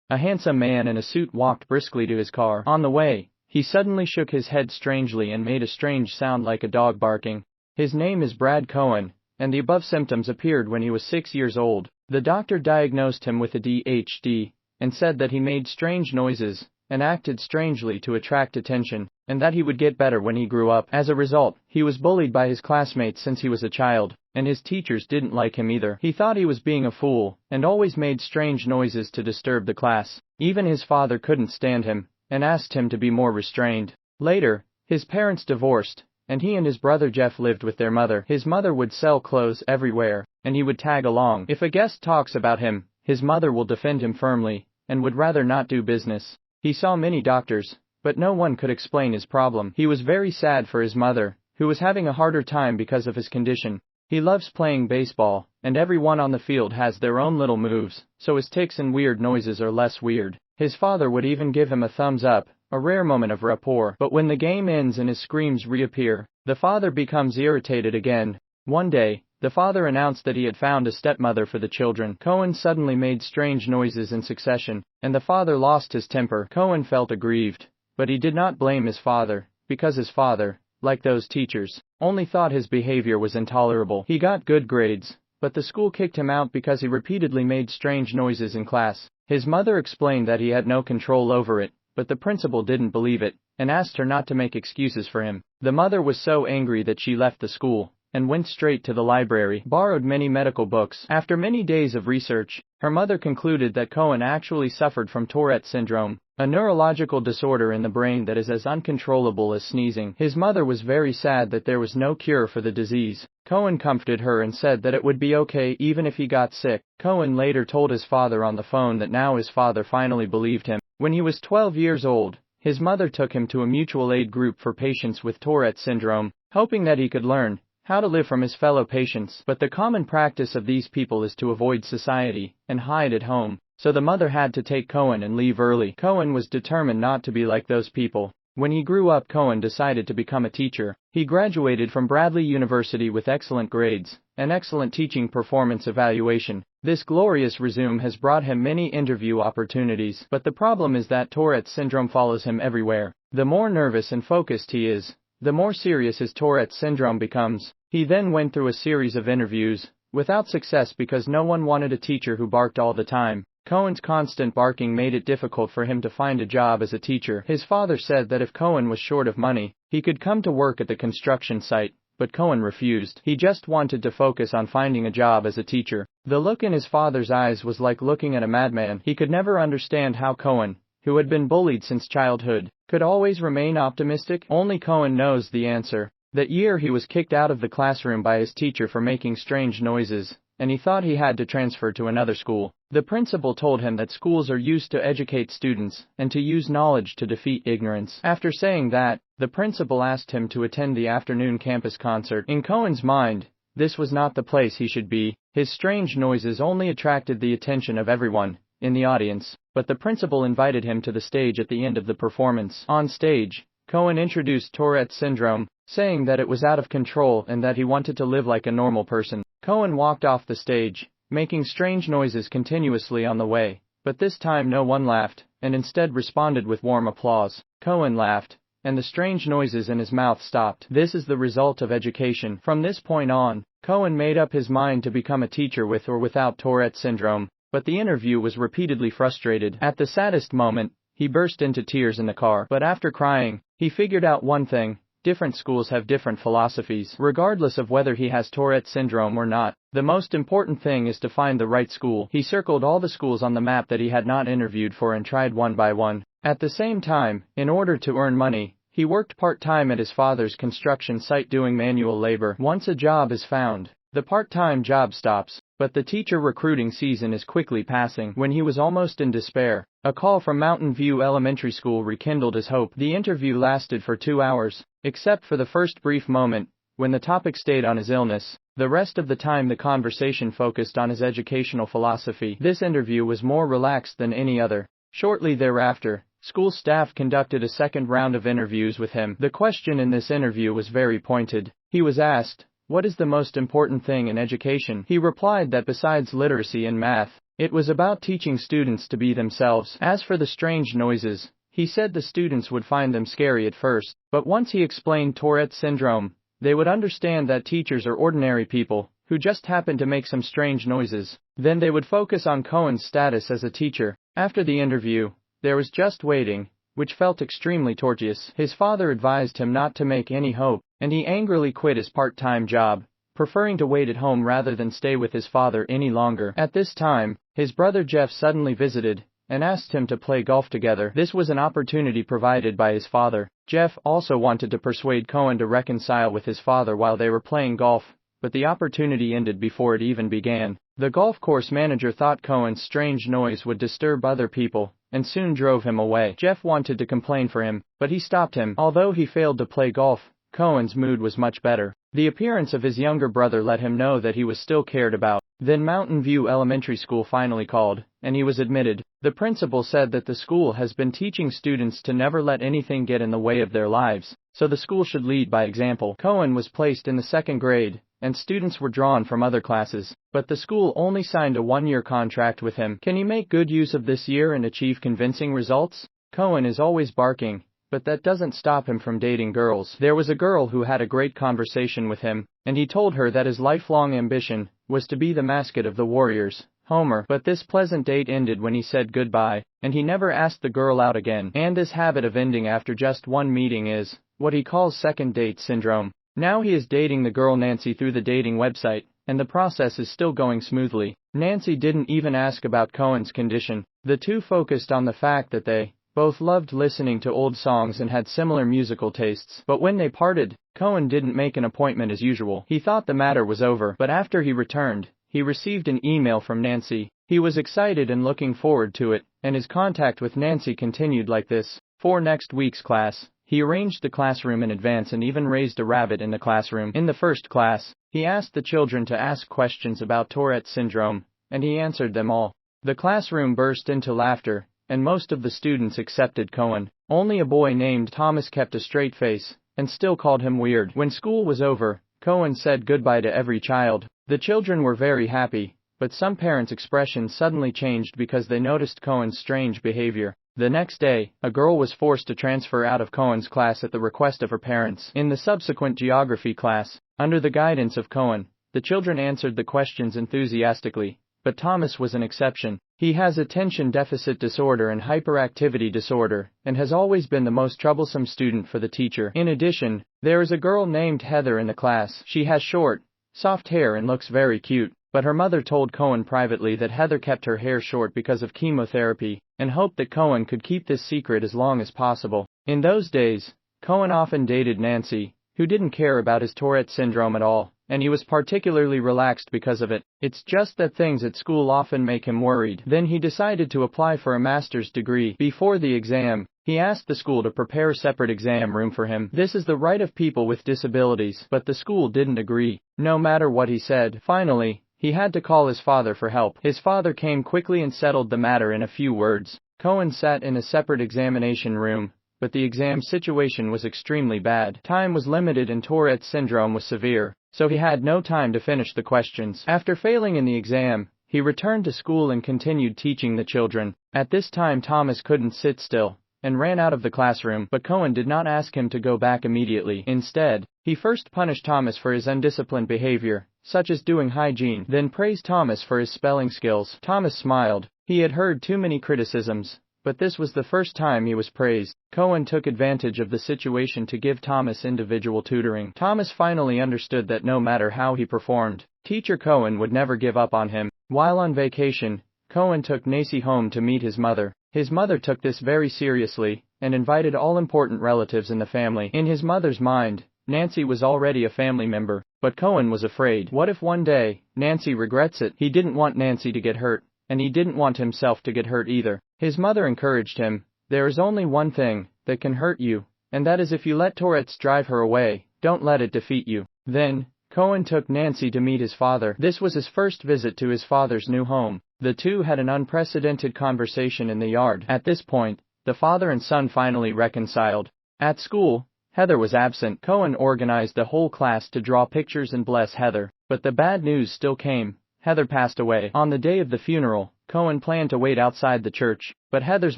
A handsome man in a suit walked briskly to his car. On the way, he suddenly shook his head strangely and made a strange sound like a dog barking. His name is Brad Cohen, and the above symptoms appeared when he was 6 years old. The doctor diagnosed him with ADHD, and said that he made strange noises, and acted strangely to attract attention, and that he would get better when he grew up. As a result, he was bullied by his classmates since he was a child, and his teachers didn't like him either. He thought he was being a fool, and always made strange noises to disturb the class. Even his father couldn't stand him, and asked him to be more restrained. Later, his parents divorced, and he and his brother Jeff lived with their mother. His mother would sell clothes everywhere, and he would tag along. If a guest talks about him, his mother will defend him firmly, and would rather not do business. He saw many doctors, but no one could explain his problem. He was very sad for his mother, who was having a harder time because of his condition. He loves playing baseball, and everyone on the field has their own little moves, so his tics and weird noises are less weird. His father would even give him a thumbs up, a rare moment of rapport. But when the game ends and his screams reappear, the father becomes irritated again. One day, the father announced that he had found a stepmother for the children. Cohen suddenly made strange noises in succession, and the father lost his temper. Cohen felt aggrieved, but he did not blame his father, because his father, like those teachers, only thought his behavior was intolerable. He got good grades, but the school kicked him out because he repeatedly made strange noises in class. His mother explained that he had no control over it, but the principal didn't believe it, and asked her not to make excuses for him. The mother was so angry that she left the school, and went straight to the library, borrowed many medical books. After many days of research, her mother concluded that Cohen actually suffered from Tourette syndrome, a neurological disorder in the brain that is as uncontrollable as sneezing. His mother was very sad that there was no cure for the disease. Cohen comforted her and said that it would be okay even if he got sick. Cohen later told his father on the phone that now his father finally believed him. When he was 12 years old, his mother took him to a mutual aid group for patients with Tourette syndrome, hoping that he could learn how to live from his fellow patients. But the common practice of these people is to avoid society and hide at home, so the mother had to take Cohen and leave early. Cohen was determined not to be like those people. When he grew up, Cohen decided to become a teacher. He graduated from Bradley University with excellent grades, an excellent teaching performance evaluation. This glorious resume has brought him many interview opportunities, but the problem is that Tourette syndrome follows him everywhere. The more nervous and focused he is, the more serious his Tourette syndrome becomes. He then went through a series of interviews, without success because no one wanted a teacher who barked all the time. Cohen's constant barking made it difficult for him to find a job as a teacher. His father said that if Cohen was short of money, he could come to work at the construction site, but Cohen refused. He just wanted to focus on finding a job as a teacher. The look in his father's eyes was like looking at a madman. He could never understand how Cohen, who had been bullied since childhood, could always remain optimistic. Only Cohen knows the answer. That year he was kicked out of the classroom by his teacher for making strange noises, and he thought he had to transfer to another school. The principal told him that schools are used to educate students, and to use knowledge to defeat ignorance. After saying that, the principal asked him to attend the afternoon campus concert. In Cohen's mind, this was not the place he should be. His strange noises only attracted the attention of everyone in the audience, but the principal invited him to the stage at the end of the performance. On stage, Cohen introduced Tourette syndrome, saying that it was out of control and that he wanted to live like a normal person. Cohen walked off the stage, making strange noises continuously on the way, but this time no one laughed, and instead responded with warm applause. Cohen laughed, and the strange noises in his mouth stopped. This is the result of education. From this point on, Cohen made up his mind to become a teacher with or without Tourette syndrome, but the interview was repeatedly frustrated. At the saddest moment, he burst into tears in the car. But after crying, he figured out one thing: different schools have different philosophies. Regardless of whether he has Tourette syndrome or not, the most important thing is to find the right school. He circled all the schools on the map that he had not interviewed for and tried one by one. At the same time, in order to earn money, he worked part-time at his father's construction site doing manual labor. Once a job is found, the part-time job stops, but the teacher recruiting season is quickly passing. When he was almost in despair, a call from Mountain View Elementary School rekindled his hope. The interview lasted for 2 hours, except for the first brief moment, when the topic stayed on his illness. The rest of the time the conversation focused on his educational philosophy. This interview was more relaxed than any other. Shortly thereafter, school staff conducted a second round of interviews with him. The question in this interview was very pointed. He was asked, "What is the most important thing in education?" He replied that besides literacy and math, It was about teaching students to be themselves. As for the strange noises, he said the students would find them scary at first, but once he explained Tourette's syndrome, they would understand that teachers are ordinary people who just happen to make some strange noises. Then they would focus on Cohen's status as a teacher. After the interview, there was just waiting, which felt extremely tortuous. His father advised him not to make any hope, and he angrily quit his part-time job, preferring to wait at home rather than stay with his father any longer. At this time, his brother Jeff suddenly visited and asked him to play golf together. This was an opportunity provided by his father. Jeff also wanted to persuade Cohen to reconcile with his father while they were playing golf, but the opportunity ended before it even began. The golf course manager thought Cohen's strange noise would disturb other people, and soon drove him away. Jeff wanted to complain for him, but he stopped him. Although he failed to play golf, Cohen's mood was much better. The appearance of his younger brother let him know that he was still cared about. Then Mountain View Elementary School finally called, and he was admitted. The principal said that the school has been teaching students to never let anything get in the way of their lives, so the school should lead by example. Cohen was placed in the second grade, and students were drawn from other classes, but the school only signed a one-year contract with him. Can he make good use of this year and achieve convincing results? Cohen is always barking, but that doesn't stop him from dating girls. There was a girl who had a great conversation with him, and he told her that his lifelong ambition was to be the mascot of the Warriors, Homer. But this pleasant date ended when he said goodbye, and he never asked the girl out again. And this habit of ending after just one meeting is what he calls second date syndrome. Now he is dating the girl Nancy through the dating website, and the process is still going smoothly. Nancy didn't even ask about Cohen's condition. The two focused on the fact that they both loved listening to old songs and had similar musical tastes. But when they parted, Cohen didn't make an appointment as usual. He thought the matter was over, but after he returned, he received an email from Nancy. He was excited and looking forward to it, and his contact with Nancy continued like this. For next week's class, he arranged the classroom in advance and even raised a rabbit in the classroom. In the first class, he asked the children to ask questions about Tourette's syndrome, and he answered them all. The classroom burst into laughter, and most of the students accepted Cohen. Only a boy named Thomas kept a straight face, and still called him weird. When school was over, Cohen said goodbye to every child. The children were very happy, but some parents' expressions suddenly changed because they noticed Cohen's strange behavior. The next day, a girl was forced to transfer out of Cohen's class at the request of her parents. In the subsequent geography class, under the guidance of Cohen, the children answered the questions enthusiastically, but Thomas was an exception. He has attention deficit disorder and hyperactivity disorder, and has always been the most troublesome student for the teacher. In addition, there is a girl named Heather in the class. She has short, soft hair and looks very cute, but her mother told Cohen privately that Heather kept her hair short because of chemotherapy, and hoped that Cohen could keep this secret as long as possible. In those days, Cohen often dated Nancy, who didn't care about his Tourette syndrome at all, and he was particularly relaxed because of it. It's just that things at school often make him worried. Then he decided to apply for a master's degree. Before the exam, he asked the school to prepare a separate exam room for him. This is the right of people with disabilities, but the school didn't agree, no matter what he said. Finally, he had to call his father for help. His father came quickly and settled the matter in a few words. Cohen sat in a separate examination room, but the exam situation was extremely bad. Time was limited and Tourette's syndrome was severe, so he had no time to finish the questions. After failing in the exam, he returned to school and continued teaching the children. At this time Thomas couldn't sit still, and ran out of the classroom, but Cohen did not ask him to go back immediately. Instead, he first punished Thomas for his undisciplined behavior, such as doing hygiene, then praised Thomas for his spelling skills. Thomas smiled. He had heard too many criticisms, but this was the first time he was praised. Cohen took advantage of the situation to give Thomas individual tutoring. Thomas finally understood that no matter how he performed, Teacher Cohen would never give up on him. While on vacation, Cohen took Nancy home to meet his mother. His mother took this very seriously, and invited all important relatives in the family. In his mother's mind, Nancy was already a family member, but Cohen was afraid. What if one day, Nancy regrets it? He didn't want Nancy to get hurt, and he didn't want himself to get hurt either. His mother encouraged him. There is only one thing that can hurt you, and that is if you let Tourette's drive her away. Don't let it defeat you. Then, Cohen took Nancy to meet his father. This was his first visit to his father's new home. The two had an unprecedented conversation in the yard. At this point, the father and son finally reconciled. At school, Heather was absent. Cohen organized the whole class to draw pictures and bless Heather, but the bad news still came. Heather passed away. On the day of the funeral, Cohen planned to wait outside the church, but Heather's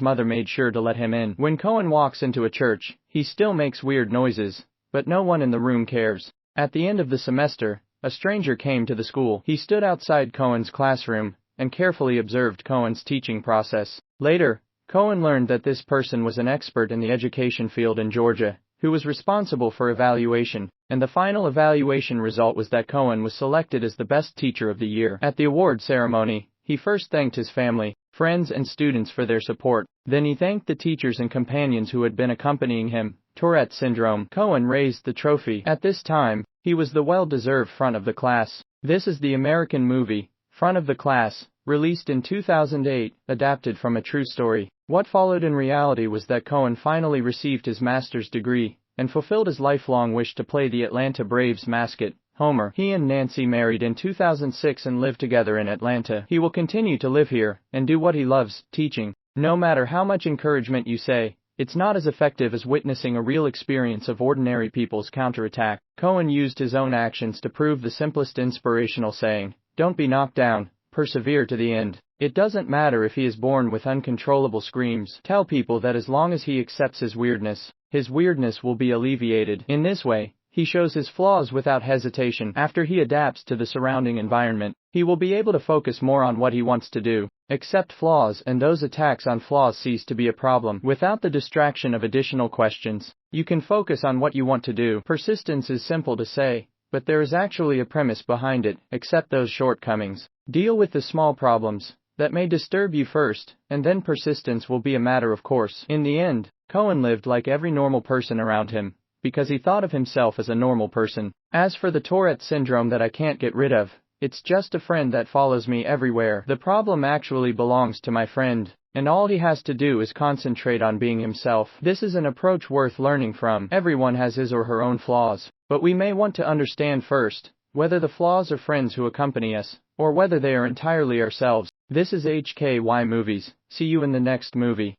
mother made sure to let him in. When Cohen walks into a church, he still makes weird noises, but no one in the room cares. At the end of the semester, a stranger came to the school. He stood outside Cohen's classroom and carefully observed Cohen's teaching process. Later, Cohen learned that this person was an expert in the education field in Georgia, who was responsible for evaluation, and the final evaluation result was that Cohen was selected as the best teacher of the year. At the award ceremony, he first thanked his family, friends and students for their support. Then he thanked the teachers and companions who had been accompanying him. Tourette syndrome. Cohen raised the trophy. At this time, he was the well-deserved front of the class. This is the American movie, Front of the Class, released in 2008, adapted from a true story. What followed in reality was that Cohen finally received his master's degree and fulfilled his lifelong wish to play the Atlanta Braves mascot, Homer. He and Nancy married in 2006 and live together in Atlanta. He will continue to live here and do what he loves, teaching. No matter how much encouragement you say, it's not as effective as witnessing a real experience of ordinary people's counterattack. Cohen used his own actions to prove the simplest inspirational saying, "Don't be knocked down, persevere to the end." It doesn't matter if he is born with uncontrollable screams. Tell people that as long as he accepts his weirdness will be alleviated. In this way, he shows his flaws without hesitation. After he adapts to the surrounding environment, he will be able to focus more on what he wants to do, accept flaws, and those attacks on flaws cease to be a problem. Without the distraction of additional questions, you can focus on what you want to do. Persistence is simple to say, but there is actually a premise behind it. Accept those shortcomings. Deal with the small problems that may disturb you first, and then persistence will be a matter of course. In the end, Cohen lived like every normal person around him, because he thought of himself as a normal person. As for the Tourette syndrome that I can't get rid of, it's just a friend that follows me everywhere. The problem actually belongs to my friend, and all he has to do is concentrate on being himself. This is an approach worth learning from. Everyone has his or her own flaws, but we may want to understand first whether the flaws are friends who accompany us, or whether they are entirely ourselves. This is HKY Movies. See you in the next movie.